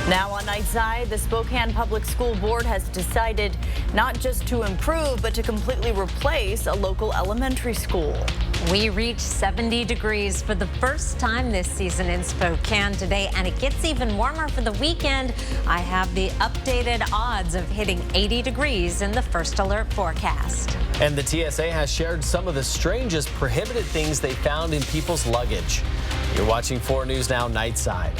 Now on Nightside, the Spokane Public School Board has decided not just to improve, but to completely replace a local elementary school. We reached 70 degrees for the first time this season in Spokane today, and it gets even warmer for the weekend. I have the updated odds of hitting 80 degrees in the first alert forecast. And the TSA has shared some of the strangest prohibited things they found in people's luggage. You're watching 4 News Now Nightside.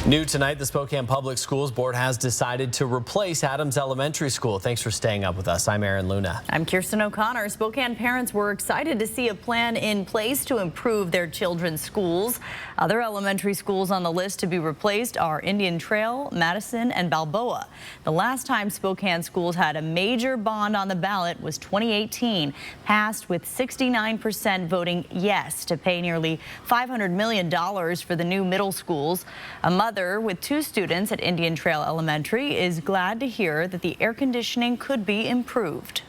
New tonight, the Spokane Public Schools Board has decided to replace Adams Elementary School. Thanks for staying up with us. I'm Aaron Luna. I'm Kirsten O'Connor. Spokane parents were excited to see a plan in place to improve their children's schools. Other elementary schools on the list to be replaced are Indian Trail, Madison, and Balboa. The last time Spokane schools had a major bond on the ballot was 2018, passed with 69% voting yes to pay nearly $500 million for the new middle schools. A mother with 2 students at Indian Trail Elementary is glad to hear that the air conditioning could be improved.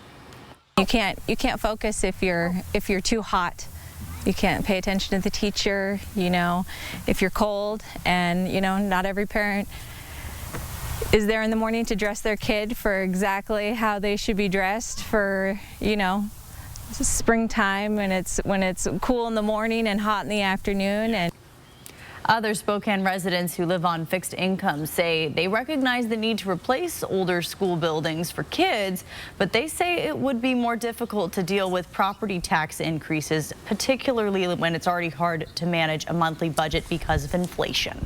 You can't focus if you're too hot. You can't pay attention to the teacher, if you're cold, and not every parent is there in the morning to dress their kid for exactly how they should be dressed for, springtime when it's cool in the morning and hot in the afternoon. And other Spokane residents who live on fixed incomes say they recognize the need to replace older school buildings for kids, but they say it would be more difficult to deal with property tax increases, particularly when it's already hard to manage a monthly budget because of inflation.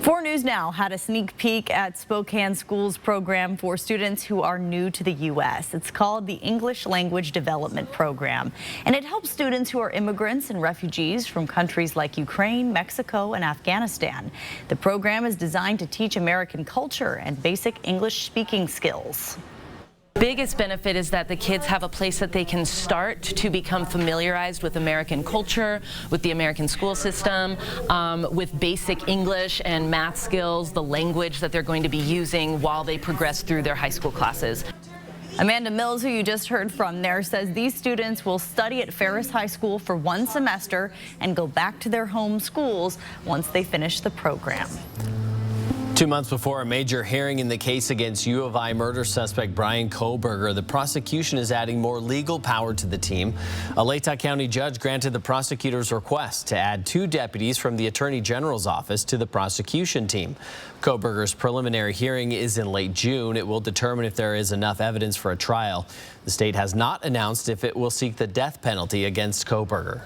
4 News Now had a sneak peek at Spokane Schools program for students who are new to the U.S. It's called the English Language Development Program, and it helps students who are immigrants and refugees from countries like Ukraine, Mexico, and Afghanistan. The program is designed to teach American culture and basic English speaking skills. Biggest benefit is that the kids have a place that they can start to become familiarized with American culture, with the American school system, with basic English and math skills, the language that they're going to be using while they progress through their high school classes. Amanda Mills, who you just heard from there, says these students will study at Ferris High School for 1 semester and go back to their home schools once they finish the program. 2 months before a major hearing in the case against U of I murder suspect Brian Kohberger, the prosecution is adding more legal power to the team. A Latah County judge granted the prosecutor's request to add 2 deputies from the Attorney General's office to the prosecution team. Kohberger's preliminary hearing is in late June. It will determine if there is enough evidence for a trial. The state has not announced if it will seek the death penalty against Kohberger.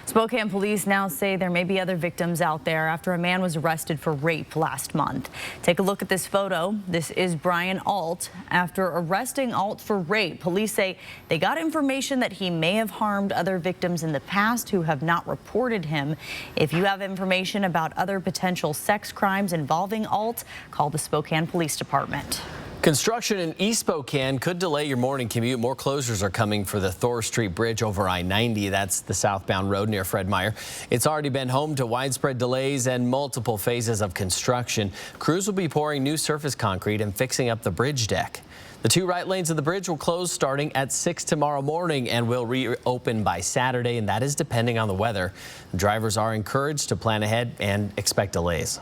Spokane police now say there may be other victims out there after a man was arrested for rape last month. Take a look at this photo. This is Brian Alt. After arresting Alt for rape, police say they got information that he may have harmed other victims in the past who have not reported him. If you have information about other potential sex crimes involving Alt, call the Spokane Police Department. Construction in East Spokane could delay your morning commute. More closures are coming for the Thor Street Bridge over I-90. That's the southbound road near Fred Meyer. It's already been home to widespread delays and multiple phases of construction. Crews will be pouring new surface concrete and fixing up the bridge deck. The 2 right lanes of the bridge will close starting at 6 tomorrow morning and will reopen by Saturday, and that is depending on the weather. Drivers are encouraged to plan ahead and expect delays.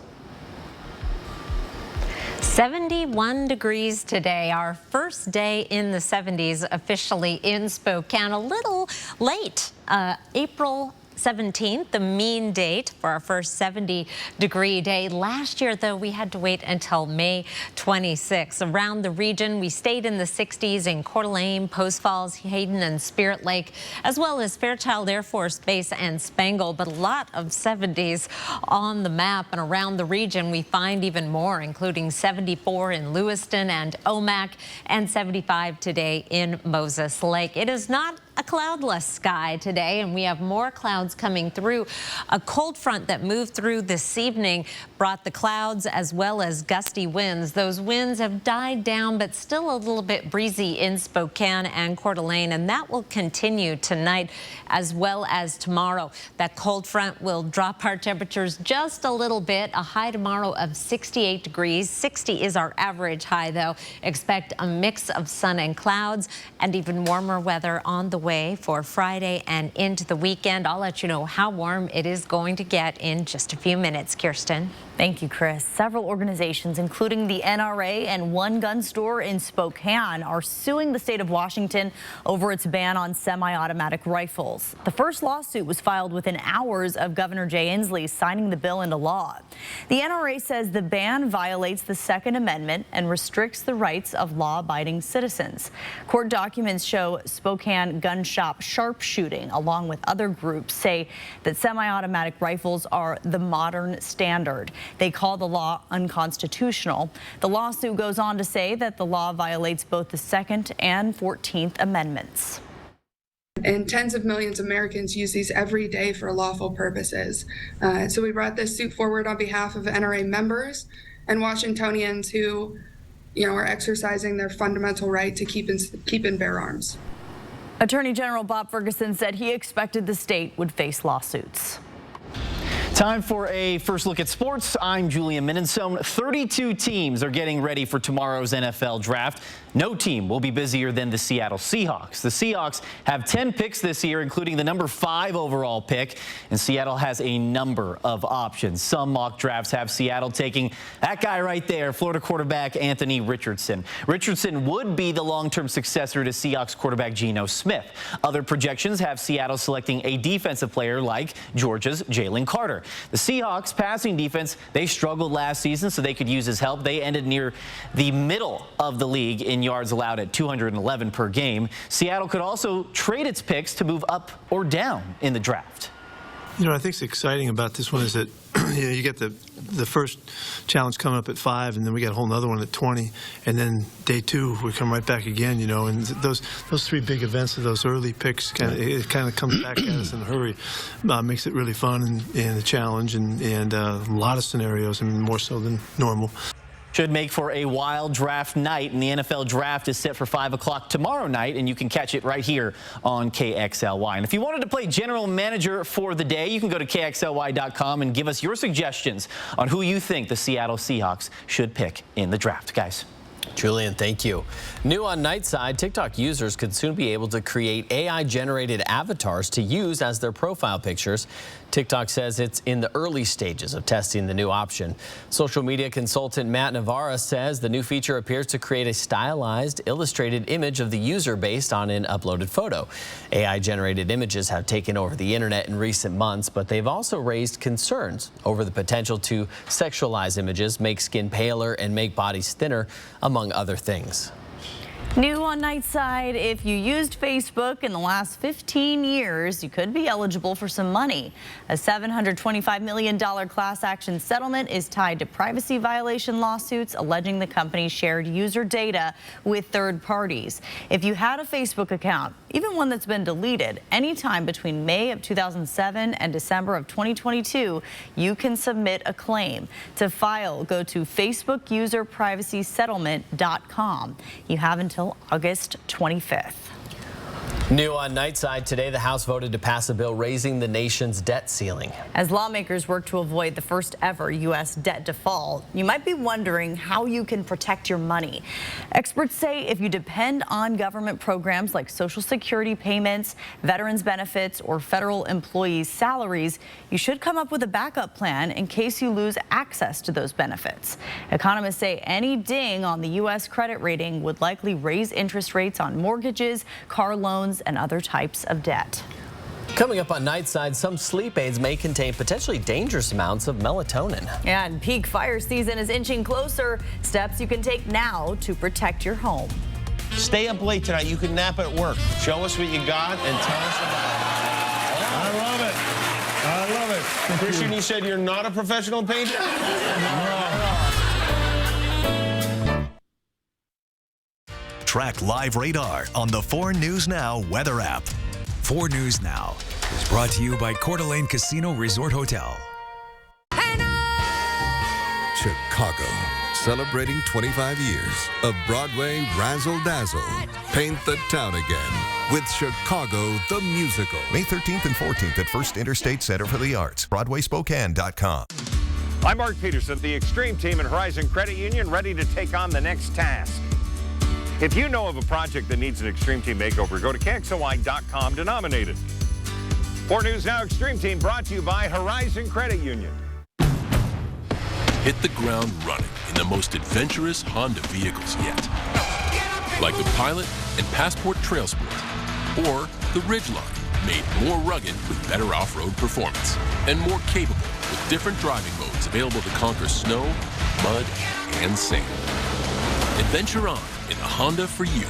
71 degrees today, our first day in the 70s officially in Spokane. A little late, April 17th, the mean date for our first 70-degree day. Last year, though, we had to wait until May 26th. Around the region, we stayed in the 60s in Coeur d'Alene, Post Falls, Hayden, and Spirit Lake, as well as Fairchild Air Force Base and Spangle. But a lot of 70s on the map, and around the region, we find even more, including 74 in Lewiston and Omak, and 75 today in Moses Lake. It is not a cloudless sky today, and we have more clouds coming through. A cold front that moved through this evening brought the clouds as well as gusty winds. Those winds have died down, but still a little bit breezy in Spokane and Coeur d'Alene, and that will continue tonight as well as tomorrow. That cold front will drop our temperatures just a little bit. A high tomorrow of 68 degrees. 60 is our average high, though. Expect a mix of sun and clouds and even warmer weather on the way for Friday and into the weekend. I'll let you know how warm it is going to get in just a few minutes. Kirsten. Thank you, Chris. Several organizations, including the NRA and one gun store in Spokane, are suing the state of Washington over its ban on semi-automatic rifles. The first lawsuit was filed within hours of Governor Jay Inslee signing the bill into law. The NRA says the ban violates the Second Amendment and restricts the rights of law-abiding citizens. Court documents show Spokane gun shop Sharpshooting, along with other groups, say that semi-automatic rifles are the modern standard. They call the law unconstitutional. The lawsuit goes on to say that the law violates both the Second and 14th Amendments. And tens of millions of Americans use these every day for lawful purposes. So we brought this suit forward on behalf of NRA members and Washingtonians who, are exercising their fundamental right to keep and bear arms. Attorney General Bob Ferguson said he expected the state would face lawsuits. Time for a first look at sports. I'm Julian Minensone. 32 teams are getting ready for tomorrow's NFL draft. No team will be busier than the Seattle Seahawks. The Seahawks have 10 picks this year, including the number 5 overall pick, and Seattle has a number of options. Some mock drafts have Seattle taking that guy right there, Florida quarterback Anthony Richardson. Richardson would be the long-term successor to Seahawks quarterback Geno Smith. Other projections have Seattle selecting a defensive player like Georgia's Jalen Carter. The Seahawks passing defense, they struggled last season, so they could use his help. They ended near the middle of the league in yards allowed at 211 per game. Seattle could also trade its picks to move up or down in the draft. I think what's exciting about this one is that you get the first challenge coming up at 5, and then we got a whole other one at 20, and then day 2 we come right back again. And those 3 big events of those early picks it kind of comes back at us in a hurry. Makes it really fun and a challenge and a lot of scenarios, and more so than normal. Should make for a wild draft night, and the NFL draft is set for 5 o'clock tomorrow night, and you can catch it right here on KXLY. And if you wanted to play general manager for the day, you can go to KXLY.com and give us your suggestions on who you think the Seattle Seahawks should pick in the draft, guys. Julian, thank you. New on Nightside, TikTok users could soon be able to create AI-generated avatars to use as their profile pictures. TikTok says it's in the early stages of testing the new option. Social media consultant Matt Navarra says the new feature appears to create a stylized, illustrated image of the user based on an uploaded photo. AI-generated images have taken over the internet in recent months, but they've also raised concerns over the potential to sexualize images, make skin paler, and make bodies thinner, among other things. New on Nightside, if you used Facebook in the last 15 years, you could be eligible for some money. A $725 million class action settlement is tied to privacy violation lawsuits alleging the company shared user data with third parties. If you had a Facebook account, even one that's been deleted, anytime between May of 2007 and December of 2022, you can submit a claim. To file, go to facebookuserprivacysettlement.com. You have until August 25th. New on Nightside today, the House voted to pass a bill raising the nation's debt ceiling. As lawmakers work to avoid the first ever U.S. debt default, you might be wondering how you can protect your money. Experts say if you depend on government programs like Social Security payments, veterans benefits, or federal employees' salaries, you should come up with a backup plan in case you lose access to those benefits. Economists say any ding on the U.S. credit rating would likely raise interest rates on mortgages, car loans, and other types of debt. Coming up on Nightside, some sleep aids may contain potentially dangerous amounts of melatonin. Yeah, and peak fire season is inching closer. Steps you can take now to protect your home. Stay up late tonight. You can nap at work. Show us what you got and tell us about it. I love it. I love it. Christian, you said you're not a professional painter? Track live radar on the 4 News Now weather app. 4 News Now is brought to you by Coeur d'Alene Casino Resort Hotel. Chicago, celebrating 25 years of Broadway razzle-dazzle. Paint the town again with Chicago the Musical. May 13th and 14th at First Interstate Center for the Arts, BroadwaySpokane.com. I'm Mark Peterson, the Extreme Team and Horizon Credit Union, ready to take on the next task. If you know of a project that needs an Extreme Team makeover, go to KXOY.com to nominate it. 4 News Now Extreme Team brought to you by Horizon Credit Union. Hit the ground running in the most adventurous Honda vehicles yet. Like the Pilot and Passport Trail Sport, or the Ridgeline, made more rugged with better off-road performance, and more capable with different driving modes available to conquer snow, mud, and sand. Adventure on in a Honda for you.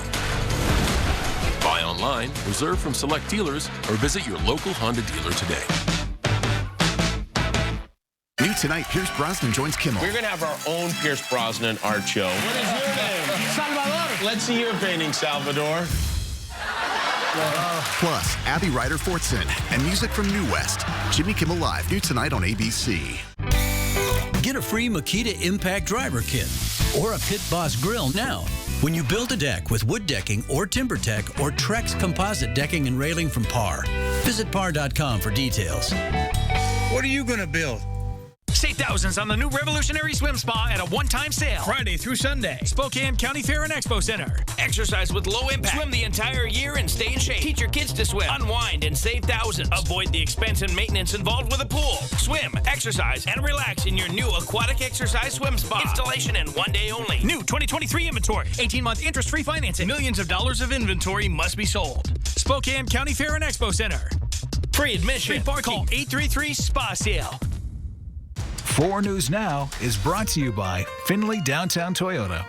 Buy online, reserve from select dealers, or visit your local Honda dealer today. New tonight, Pierce Brosnan joins Kimmel. We're going to have our own Pierce Brosnan art show. What is your name? Salvador. Let's see your painting, Salvador. Plus, Abby Ryder Fortson and music from New West. Jimmy Kimmel Live, new tonight on ABC. Get a free Makita Impact Driver Kit or a Pit Boss Grill now when you build a deck with wood decking or TimberTech or Trex composite decking and railing from Par. Visit par.com for details. What are you going to build? Save thousands on the new Revolutionary Swim Spa at a one-time sale. Friday through Sunday. Spokane County Fair and Expo Center. Exercise with low impact. Swim the entire year and stay in shape. Teach your kids to swim. Unwind and save thousands. Avoid the expense and maintenance involved with a pool. Swim, exercise, and relax in your new aquatic exercise swim spa. Installation in 1 day only. New 2023 inventory. 18-month interest-free financing. Millions of dollars of inventory must be sold. Spokane County Fair and Expo Center. Free admission. Free parking. Call 833-SPA-SALE. 4 News Now is brought to you by Findlay Downtown Toyota.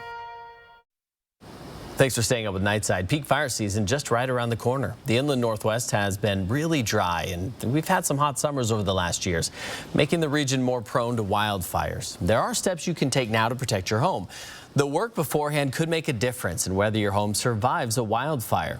Thanks for staying up with Nightside. Peak fire season just right around the corner. The inland Northwest has been really dry, and we've had some hot summers over the last years, making the region more prone to wildfires. There are steps you can take now to protect your home. The work beforehand could make a difference in whether your home survives a wildfire.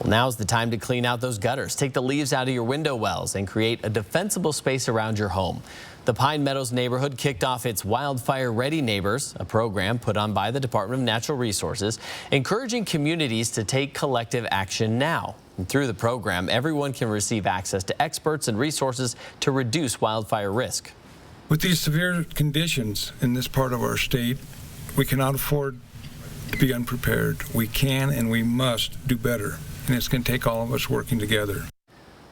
Well, now's the time to clean out those gutters, take the leaves out of your window wells, and create a defensible space around your home. The Pine Meadows neighborhood kicked off its Wildfire Ready Neighbors, a program put on by the Department of Natural Resources, encouraging communities to take collective action now. And through the program, everyone can receive access to experts and resources to reduce wildfire risk. With these severe conditions in this part of our state, we cannot afford to be unprepared. We can and we must do better, and it's going to take all of us working together.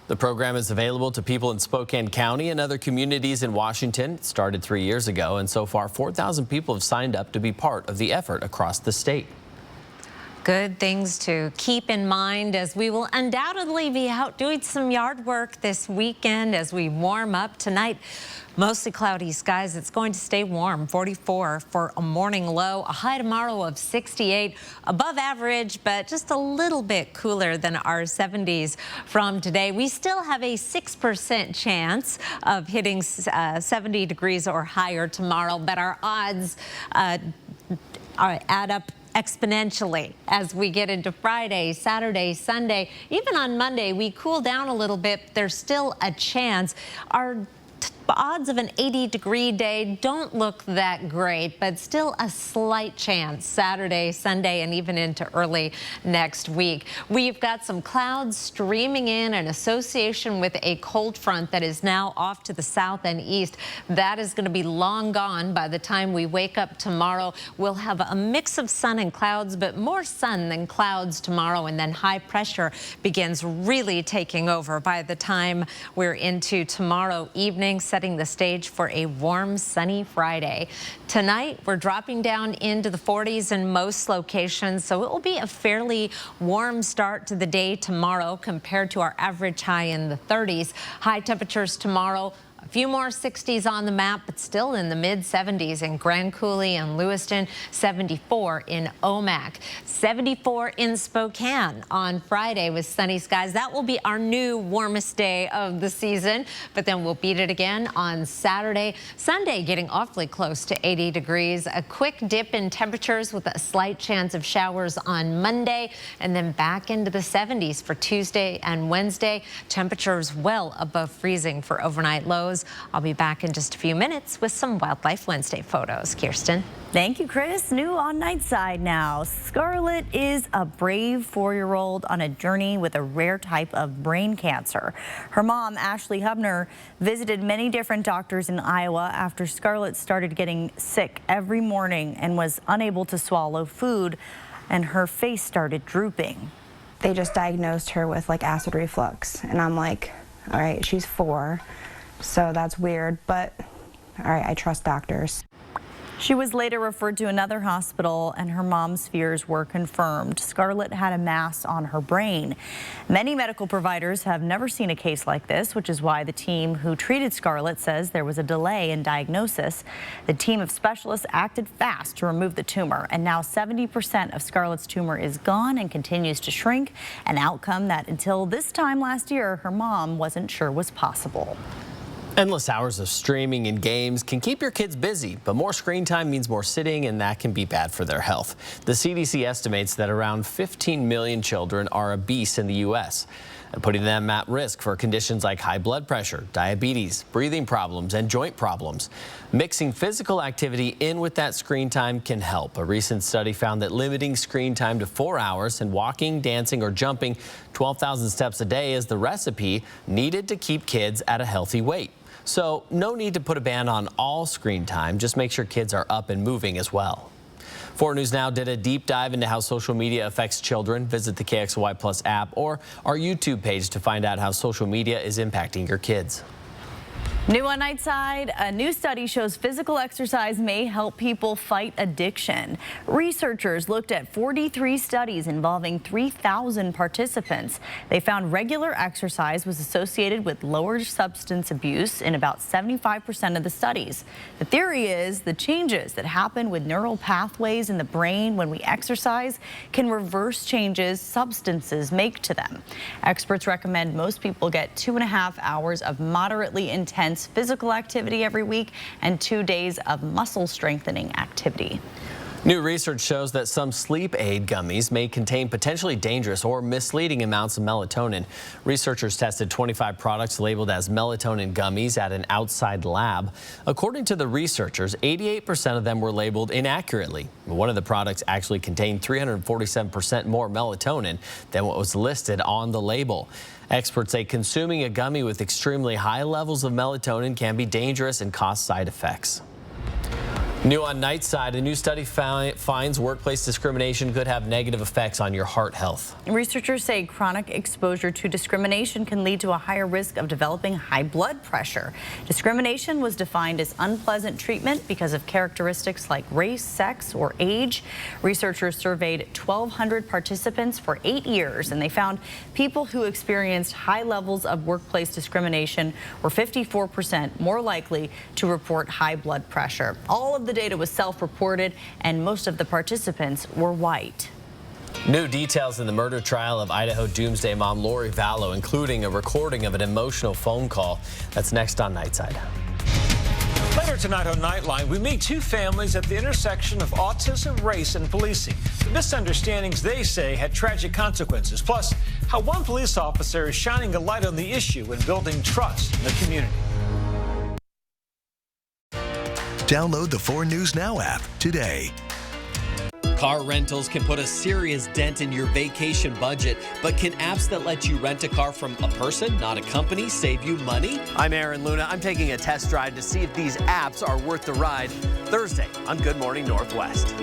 The program is available to people in Spokane County and other communities in Washington. It started 3 years ago, and so far 4,000 people have signed up to be part of the effort across the state. Good things to keep in mind as we will undoubtedly be out doing some yard work this weekend as we warm up tonight. Mostly cloudy skies. It's going to stay warm, 44 for a morning low, a high tomorrow of 68, above average, but just a little bit cooler than our 70s from today. We still have a 6% chance of hitting 70 degrees or higher tomorrow, but our odds add up exponentially as we get into Friday, Saturday, Sunday. Even on Monday, we cool down a little bit. There's still a chance. Our odds of an 80-degree day don't look that great, but still a slight chance Saturday, Sunday, and even into early next week. We've got some clouds streaming in association with a cold front that is now off to the south and east. That is going to be long gone by the time we wake up tomorrow. We'll have a mix of sun and clouds, but more sun than clouds tomorrow, and then high pressure begins really taking over by the time we're into tomorrow evening, setting the stage for a warm, sunny Friday. Tonight, we're dropping down into the 40s in most locations, so it will be a fairly warm start to the day tomorrow compared to our average high in the 30s. High temperatures tomorrow. A few more 60s on the map, but still in the mid-70s in Grand Coulee and Lewiston, 74 in Omak, 74 in Spokane on Friday with sunny skies. That will be our new warmest day of the season, but then we'll beat it again on Saturday. Sunday getting awfully close to 80 degrees. A quick dip in temperatures with a slight chance of showers on Monday, and then back into the 70s for Tuesday and Wednesday. Temperatures well above freezing for overnight lows. I'll be back in just a few minutes with some Wildlife Wednesday photos. Kirsten. Thank you, Chris. New on Nightside now. Scarlett is a brave 4-year-old on a journey with a rare type of brain cancer. Her mom, Ashley Hubner, visited many different doctors in Iowa after Scarlett started getting sick every morning and was unable to swallow food. and her face started drooping. They just diagnosed her with like acid reflux, and I'm like, all right, she's 4, so that's weird, but all right, I trust doctors. She was later referred to another hospital, and her mom's fears were confirmed. Scarlett had a mass on her brain. Many medical providers have never seen a case like this, which is why the team who treated Scarlett says there was a delay in diagnosis. The team of specialists acted fast to remove the tumor, and now 70% of Scarlett's tumor is gone and continues to shrink, an outcome that until this time last year, her mom wasn't sure was possible. Endless hours of streaming and games can keep your kids busy, but more screen time means more sitting, and that can be bad for their health. The CDC estimates that around 15 million children are obese in the U.S., and putting them at risk for conditions like high blood pressure, diabetes, breathing problems, and joint problems. Mixing physical activity in with that screen time can help. A recent study found that limiting screen time to 4 hours and walking, dancing, or jumping 12,000 steps a day is the recipe needed to keep kids at a healthy weight. So no need to put a ban on all screen time, just make sure kids are up and moving as well. 4 News Now did a deep dive into how social media affects children. Visit the KXLY Plus app or our YouTube page to find out how social media is impacting your kids. New on Nightside, a new study shows physical exercise may help people fight addiction. Researchers looked at 43 studies involving 3,000 participants. They found regular exercise was associated with lower substance abuse in about 75% of the studies. The theory is the changes that happen with neural pathways in the brain when we exercise can reverse changes substances make to them. Experts recommend most people get 2.5 hours of moderately intense physical activity every week and 2 days of muscle strengthening activity. New research shows that some sleep aid gummies may contain potentially dangerous or misleading amounts of melatonin. Researchers tested 25 products labeled as melatonin gummies at an outside lab. According to the researchers, 88% of them were labeled inaccurately. One of the products actually contained 347% more melatonin than what was listed on the label. Experts say consuming a gummy with extremely high levels of melatonin can be dangerous and cause side effects. New on Nightside, a new study finds workplace discrimination could have negative effects on your heart health. Researchers say chronic exposure to discrimination can lead to a higher risk of developing high blood pressure. Discrimination was defined as unpleasant treatment because of characteristics like race, sex, or age. Researchers surveyed 1,200 participants for 8 years, and they found people who experienced high levels of workplace discrimination were 54% more likely to report high blood pressure. All of the data was self-reported, and most of the participants were white. New details in the murder trial of Idaho Doomsday Mom Lori Vallow, including a recording of an emotional phone call. That's next on Nightside. Later tonight on Nightline, we meet 2 families at the intersection of autism, race, and policing. The misunderstandings, they say, had tragic consequences. Plus, how one police officer is shining a light on the issue and building trust in the community. Download the 4 News Now app today. Car rentals can put a serious dent in your vacation budget, but can apps that let you rent a car from a person, not a company, save you money? I'm Aaron Luna. I'm taking a test drive to see if these apps are worth the ride. Thursday on Good Morning Northwest.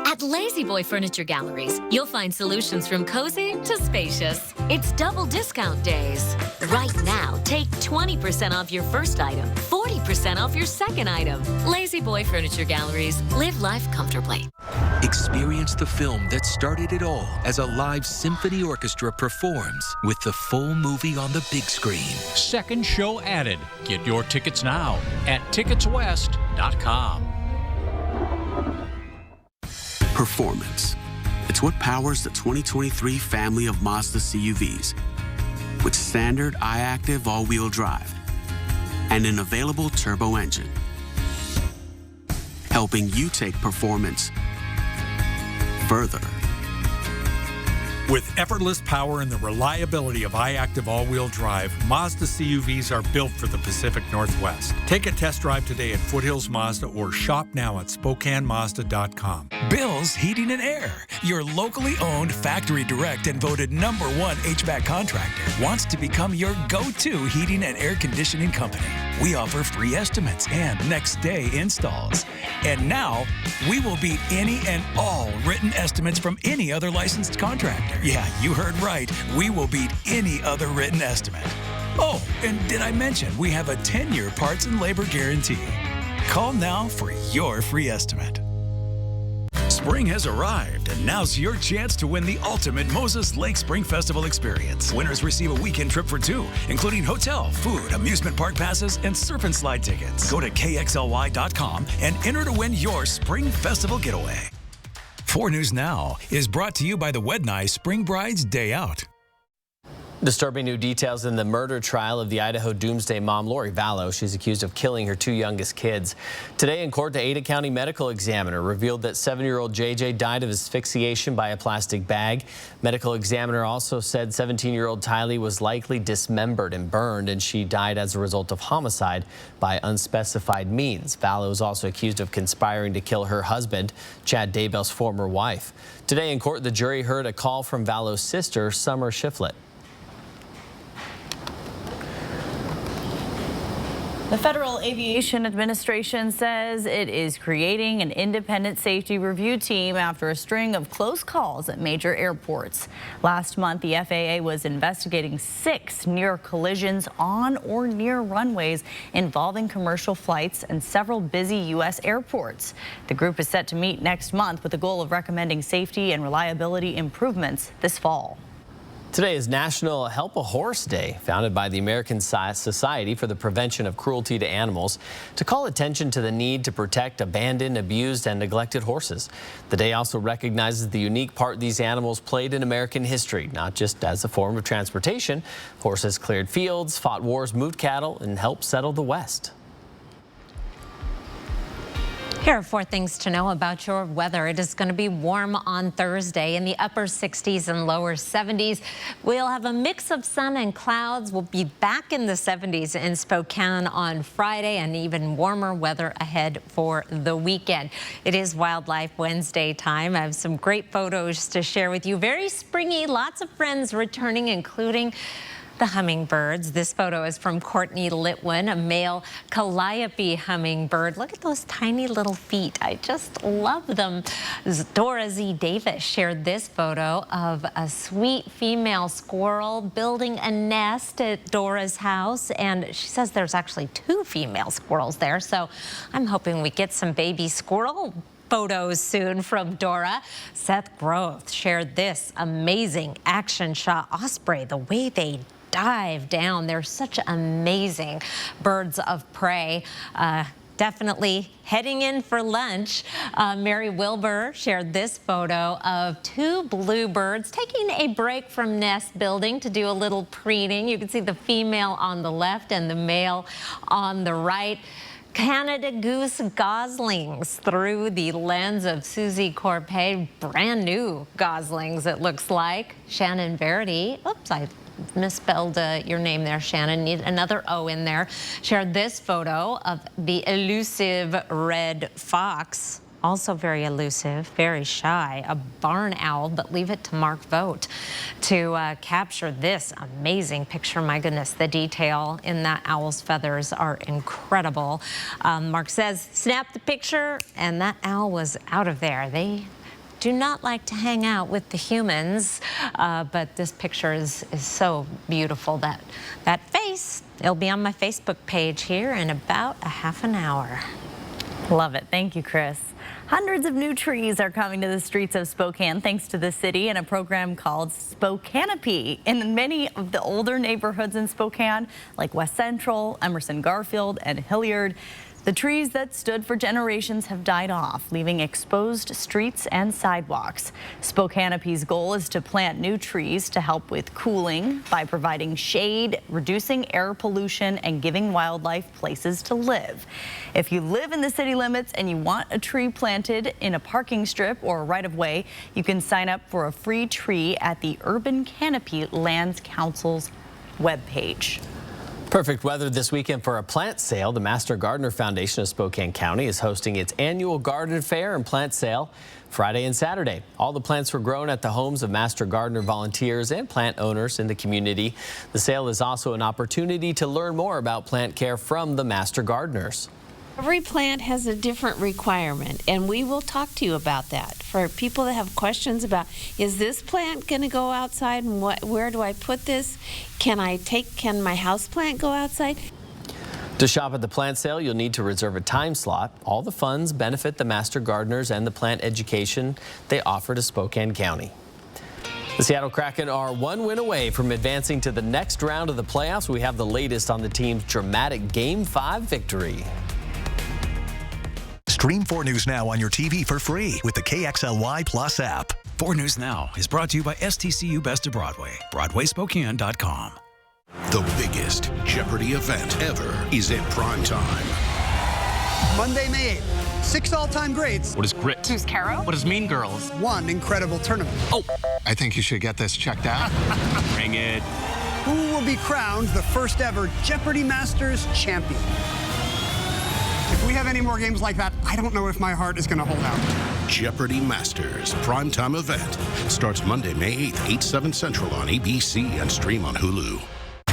At Lazy Boy Furniture Galleries, you'll find solutions from cozy to spacious. It's double discount days. Right now, take 20% off your first item, 40% off your second item. Lazy Boy Furniture Galleries. Live life comfortably. Experience the film that started it all as a live symphony orchestra performs with the full movie on the big screen. Second show added. Get your tickets now at ticketswest.com. Performance. It's what powers the 2023 family of Mazda CUVs with standard I-Active all-wheel drive and an available turbo engine, helping you take performance further. With effortless power and the reliability of iActive all-wheel drive, Mazda CUVs are built for the Pacific Northwest. Take a test drive today at Foothills Mazda or shop now at SpokaneMazda.com. Bill's Heating and Air, your locally owned, factory direct and voted #1 HVAC contractor, wants to become your go-to heating and air conditioning company. We offer free estimates and next-day installs. And now, we will beat any and all written estimates from any other licensed contractor. Yeah, you heard right. We will beat any other written estimate. Oh, and did I mention we have a 10-year parts and labor guarantee? Call now for your free estimate. Spring has arrived, and now's your chance to win the ultimate Moses Lake Spring Festival experience. Winners receive a weekend trip for 2, including hotel, food, amusement park passes, and surf and slide tickets. Go to KXLY.com and enter to win your Spring Festival getaway. 4 News Now is brought to you by the Wedney Spring Brides Day Out. Disturbing new details in the murder trial of the Idaho Doomsday mom, Lori Vallow. She's accused of killing her 2 youngest kids. Today in court, the Ada County medical examiner revealed that 7-year-old JJ died of asphyxiation by a plastic bag. Medical examiner also said 17-year-old Tylee was likely dismembered and burned, and she died as a result of homicide by unspecified means. Vallow is also accused of conspiring to kill her husband, Chad Daybell's former wife. Today in court, the jury heard a call from Vallow's sister, Summer Shiflett. The Federal Aviation Administration says it is creating an independent safety review team after a string of close calls at major airports. Last month, the FAA was investigating 6 near collisions on or near runways involving commercial flights and several busy U.S. airports. The group is set to meet next month with the goal of recommending safety and reliability improvements this fall. Today is National Help a Horse Day, founded by the American Society for the Prevention of Cruelty to Animals, to call attention to the need to protect abandoned, abused, and neglected horses. The day also recognizes the unique part these animals played in American history, not just as a form of transportation. Horses cleared fields, fought wars, moved cattle, and helped settle the West. Here are 4 things to know about your weather. It is going to be warm on Thursday in the upper 60s and lower 70s. We'll have a mix of sun and clouds. We'll be back in the 70s in Spokane on Friday, and even warmer weather ahead for the weekend. It is Wildlife Wednesday time. I have some great photos to share with you. Very springy, lots of friends returning, including the hummingbirds. This photo is from Courtney Litwin, a male calliope hummingbird. Look at those tiny little feet. I just love them. Dora Z. Davis shared this photo of a sweet female squirrel building a nest at Dora's house, and she says there's actually 2 female squirrels there, so I'm hoping we get some baby squirrel photos soon from Dora. Seth Groth shared this amazing action shot osprey. The way they dive down, they're such amazing birds of prey. Definitely heading in for lunch. Mary Wilbur shared this photo of 2 bluebirds taking a break from nest building to do a little preening. You can see the female on the left and the male on the right. Canada goose goslings through the lens of Susie Corpay. Brand new goslings, it looks like. Shannon Verity, oops, I misspelled your name there, Shannon. Need another O in there. Shared this photo of the elusive red fox. Also very elusive, very shy, a barn owl, but leave it to Mark Vogt to capture this amazing picture. My goodness, the detail in that owl's feathers are incredible. Mark says, snap the picture, and that owl was out of there. They do not like to hang out with the humans, but this picture is so beautiful. That face, it'll be on my Facebook page here in about a half an hour. Love it. Thank you, Chris. Hundreds of new trees are coming to the streets of Spokane thanks to the city and a program called Spokanopy. In many of the older neighborhoods in Spokane, like West Central, Emerson Garfield, and Hilliard, The trees that stood for generations have died off, leaving exposed streets and sidewalks. Spokane's goal is to plant new trees to help with cooling by providing shade, reducing air pollution, and giving wildlife places to live. If you live in the city limits and you want a tree planted in a parking strip or right-of-way, you can sign up for a free tree at the Urban Canopy Lands Council's webpage. Perfect weather this weekend for a plant sale. The Master Gardener Foundation of Spokane County is hosting its annual garden fair and plant sale Friday and Saturday. All the plants were grown at the homes of Master Gardener volunteers and plant owners in the community. The sale is also an opportunity to learn more about plant care from the Master Gardeners. Every plant has a different requirement, and we will talk to you about that. For people that have questions about, is this plant going to go outside, and where do I put this? Can my house plant go outside? To shop at the plant sale, you'll need to reserve a time slot. All the funds benefit the Master Gardeners and the plant education they offer to Spokane County. The Seattle Kraken are one win away from advancing to the next round of the playoffs. We have the latest on the team's dramatic Game 5 victory. Stream 4 News Now on your TV for free with the KXLY Plus app. 4 News Now is brought to you by STCU Best of Broadway, BroadwaySpokane.com. The biggest Jeopardy event ever is in prime time. Monday, May 8th. 6 all-time greats. What is grit? Who's Caro? What is Mean Girls? One incredible tournament. Oh, I think you should get this checked out. bring it. Who will be crowned the first ever Jeopardy Masters champion? If we have any more games like that, I don't know if my heart is going to hold out. Jeopardy Masters primetime event starts Monday, May 8th, 8/7 Central on ABC and stream on Hulu.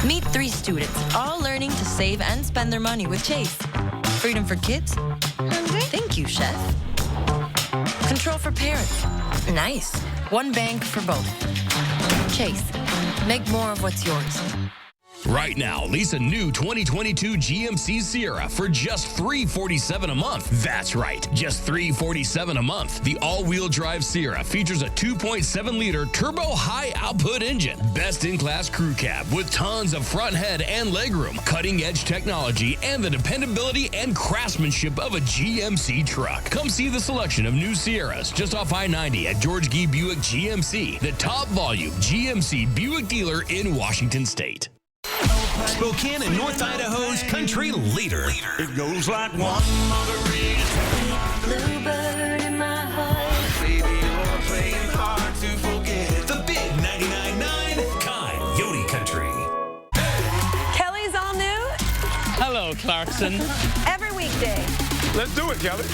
Meet 3 students, all learning to save and spend their money with Chase. Freedom for kids? Thank you, Chef. Control for parents? Nice. One bank for both. Chase. Make more of what's yours. Right now, lease a new 2022 GMC Sierra for just $347 a month. That's right, just $347 a month. The all-wheel drive Sierra features a 2.7-liter turbo high-output engine, best-in-class crew cab with tons of front head and legroom, cutting-edge technology, and the dependability and craftsmanship of a GMC truck. Come see the selection of new Sierras just off I-90 at George G. Buick GMC, the top volume GMC Buick dealer in Washington State. Spokane and North Idaho's country leader. It goes like one margarita. Bluebird in my heart. Baby, you're playing hard to forget. The big 99.9 Coyote Country. Kelly's all new. Hello, Clarkson. Every weekday. Let's do it, Kelly.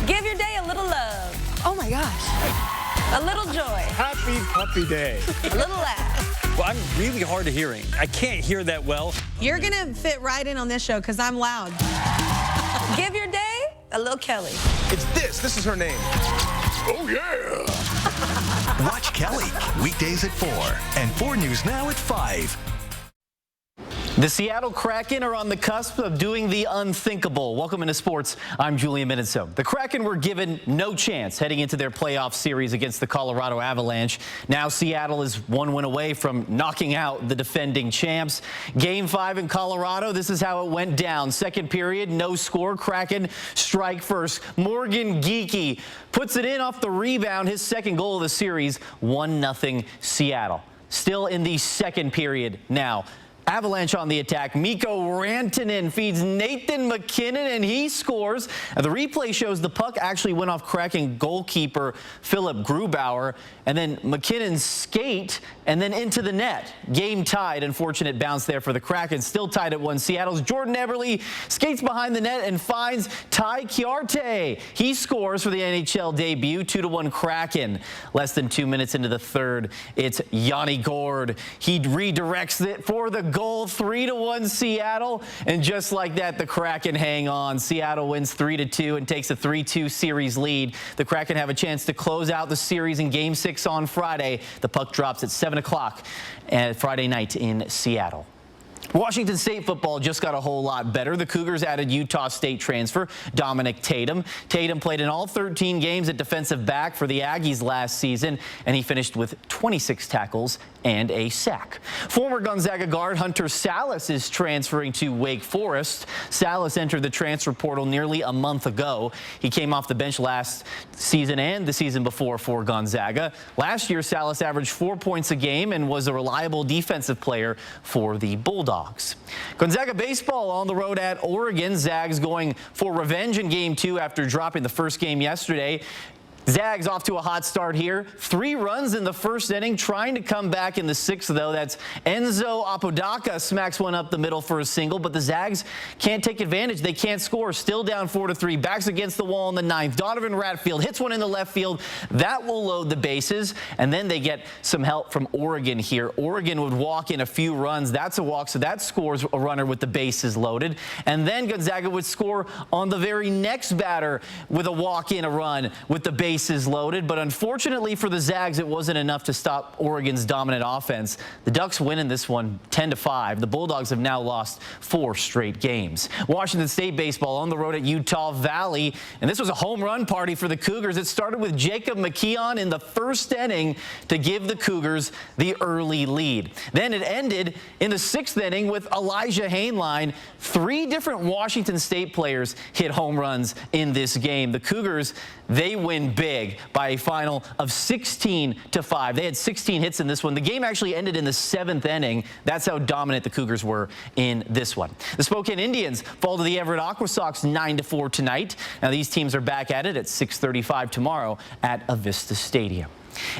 Give your day a little love. Oh my gosh. A little joy. Happy puppy day. A little laugh. Well, I'm really hard of hearing. I can't hear that well. You're going to fit right in on this show because I'm loud. Give your day a little Kelly. It's this. This is her name. Oh, yeah. Watch Kelly weekdays at 4 and 4 News Now at 5. The Seattle Kraken are on the cusp of doing the unthinkable. Welcome into sports. I'm Julian Minnesota. The Kraken were given no chance heading into their playoff series against the Colorado Avalanche. Now Seattle is one win away from knocking out the defending champs. Game 5 in Colorado, this is how it went down. Second period, no score. Kraken strike first. Morgan Geekie puts it in off the rebound. His second goal of the series, 1-0 Seattle. Still in the second period now. Avalanche on the attack. Mikko Rantanen feeds Nathan McKinnon, and he scores. The replay shows the puck actually went off Kraken goalkeeper Philip Grubauer, and then McKinnon's skate and then into the net. Game tied. Unfortunate bounce there for the Kraken. Still tied at 1. Seattle's Jordan Eberle skates behind the net and finds Ty Chiarte. He scores for the NHL debut. 2-1 Kraken. Less than 2 minutes into the third, it's Yanni Gourde. He redirects it for the goal. 3-1 Seattle, and just like that, the Kraken hang on. Seattle wins 3-2 and takes a 3-2 series lead. The Kraken have a chance to close out the series in Game 6 on Friday. The puck drops at 7 o'clock Friday night in Seattle. Washington State football just got a whole lot better. The Cougars added Utah State transfer Dominic Tatum. Tatum played in all 13 games at defensive back for the Aggies last season, and he finished with 26 tackles and a sack. Former Gonzaga guard Hunter Salas is transferring to Wake Forest. Salas entered the transfer portal nearly a month ago. He came off the bench last season and the season before for Gonzaga. Last year, Salas averaged 4 points a game and was a reliable defensive player for the Bulldogs. Gonzaga baseball on the road at Oregon. Zags going for revenge in Game 2 after dropping the first game yesterday. Zags off to a hot start here. 3 runs in the first inning, trying to come back in the 6th, though. That's Enzo Apodaca smacks one up the middle for a single, but the Zags can't take advantage. They can't score. Still down 4-3. Backs against the wall in the 9th. Donovan Ratfield hits one in the left field. That will load the bases, and then they get some help from Oregon here. Oregon would walk in a few runs. That's a walk, so that scores a runner with the bases loaded. And then Gonzaga would score on the very next batter with a walk in a run with the bases loaded, but unfortunately for the Zags, it wasn't enough to stop Oregon's dominant offense. The Ducks win in this one 10-5. The Bulldogs have now lost 4 straight games. Washington State baseball on the road at Utah Valley, and this was a home run party for the Cougars. It started with Jacob McKeon in the first inning to give the Cougars the early lead. Then it ended in the 6th inning with Elijah Hainline. 3 different Washington State players hit home runs in this game. The Cougars, they win big by a final of 16-5. They had 16 hits in this one. The game actually ended in the 7th inning. That's how dominant the Cougars were in this one. The Spokane Indians fall to the Everett Aqua Sox 9-4 tonight. Now these teams are back at it at 6:35 tomorrow at Avista Stadium.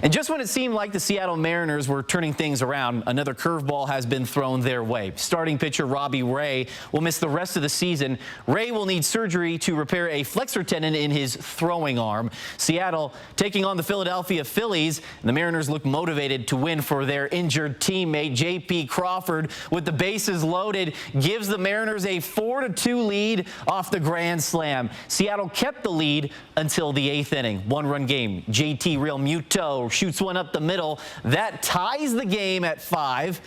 And just when it seemed like the Seattle Mariners were turning things around, another curveball has been thrown their way. Starting pitcher Robbie Ray will miss the rest of the season. Ray will need surgery to repair a flexor tendon in his throwing arm. Seattle taking on the Philadelphia Phillies. The Mariners look motivated to win for their injured teammate. J.P. Crawford, with the bases loaded, gives the Mariners a 4-2 lead off the grand slam. Seattle kept the lead until the 8th inning. 1-run game. J.T. Real Muto shoots one up the middle. That ties the game at 5.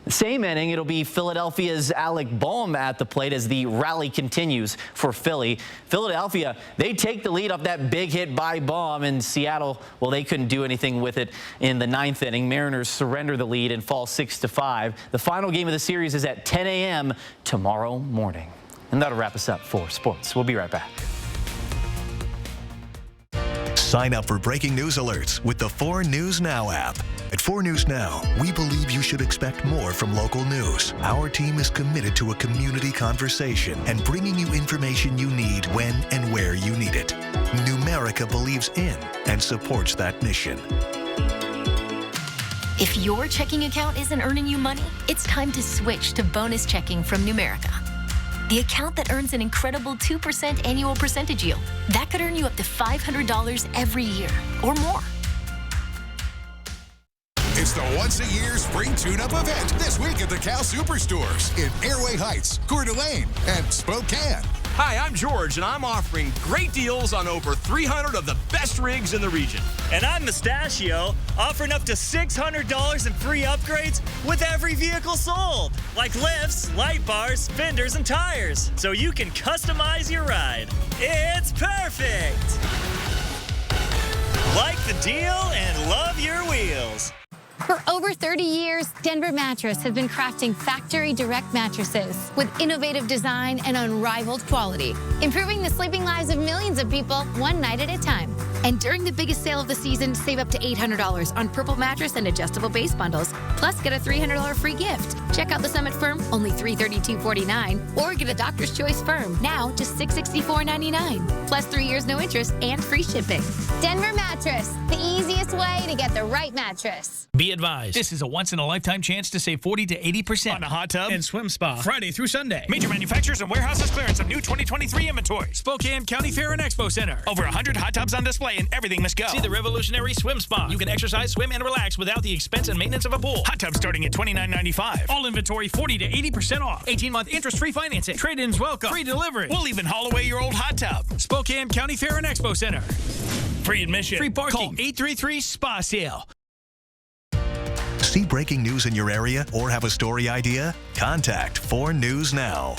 Same inning, it'll be Philadelphia's Alec Boehm at the plate as the rally continues for Philly. Philadelphia, they take the lead off that big hit by Boehm, and Seattle, well, they couldn't do anything with it in the 9th inning. Mariners surrender the lead and fall 6-5. The final game of the series is at 10 a.m. tomorrow morning. And that'll wrap us up for sports. We'll be right back. Sign up for breaking news alerts with the 4 News Now app. At 4 News Now, we believe you should expect more from local news. Our team is committed to a community conversation and bringing you information you need when and where you need it. Numerica believes in and supports that mission. If your checking account isn't earning you money, it's time to switch to bonus checking from Numerica. The account that earns an incredible 2% annual percentage yield. That could earn you up to $500 every year or more. It's the once-a-year spring tune-up event this week at the Cal Superstores in Airway Heights, Coeur d'Alene, and Spokane. Hi, I'm George, and I'm offering great deals on over 300 of the best rigs in the region. And I'm Mustachio, offering up to $600 in free upgrades with every vehicle sold, like lifts, light bars, fenders, and tires, so you can customize your ride. It's perfect! Like the deal and love your wheels. For over 30 years, Denver Mattress has been crafting factory direct mattresses with innovative design and unrivaled quality, improving the sleeping lives of millions of people one night at a time. And during the biggest sale of the season, save up to $800 on Purple mattress and adjustable base bundles, plus get a $300 free gift. Check out the Summit Firm, only $332.49, or get a Doctor's Choice Firm, now just $664.99, plus 3 years no interest and free shipping. Denver Mattress, the easiest way to get the right mattress. Be advised, this is a once-in-a-lifetime chance to save 40 to 80% on a hot tub and swim spa Friday through Sunday. Major manufacturers and warehouses clearance of new 2023 inventory. Spokane County Fair and Expo Center. Over 100 hot tubs on display and everything must go. See the revolutionary swim spa. You can exercise, swim, and relax without the expense and maintenance of a pool. Hot tubs starting at $29.95. All inventory 40 to 80% off. 18-month interest-free financing. Trade-ins welcome. Free delivery. We'll even haul away your old hot tub. Spokane County Fair and Expo Center. Free admission. Free parking. Call 833-SPA-SALE. See breaking news in your area or have a story idea? Contact 4 News Now.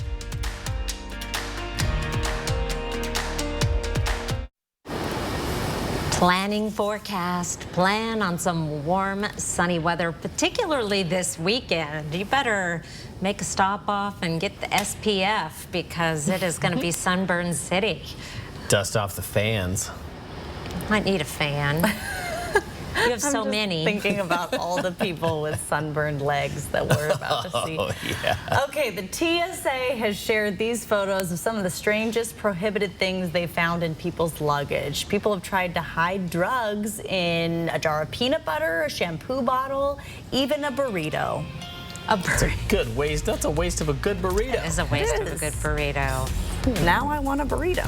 Planning forecast. Plan on some warm, sunny weather, particularly this weekend. You better make a stop off and get the SPF because it is going to be sunburn city. Dust off the fans. Might need a fan. You have so many. Thinking about all the people with sunburned legs that we're about to see. Oh, yeah. Okay, the TSA has shared these photos of some of the strangest prohibited things they found in people's luggage. People have tried to hide drugs in a jar of peanut butter, a shampoo bottle, even a burrito. That's a good waste. That's a waste of a good burrito. It is a waste of a good burrito. Now I want a burrito.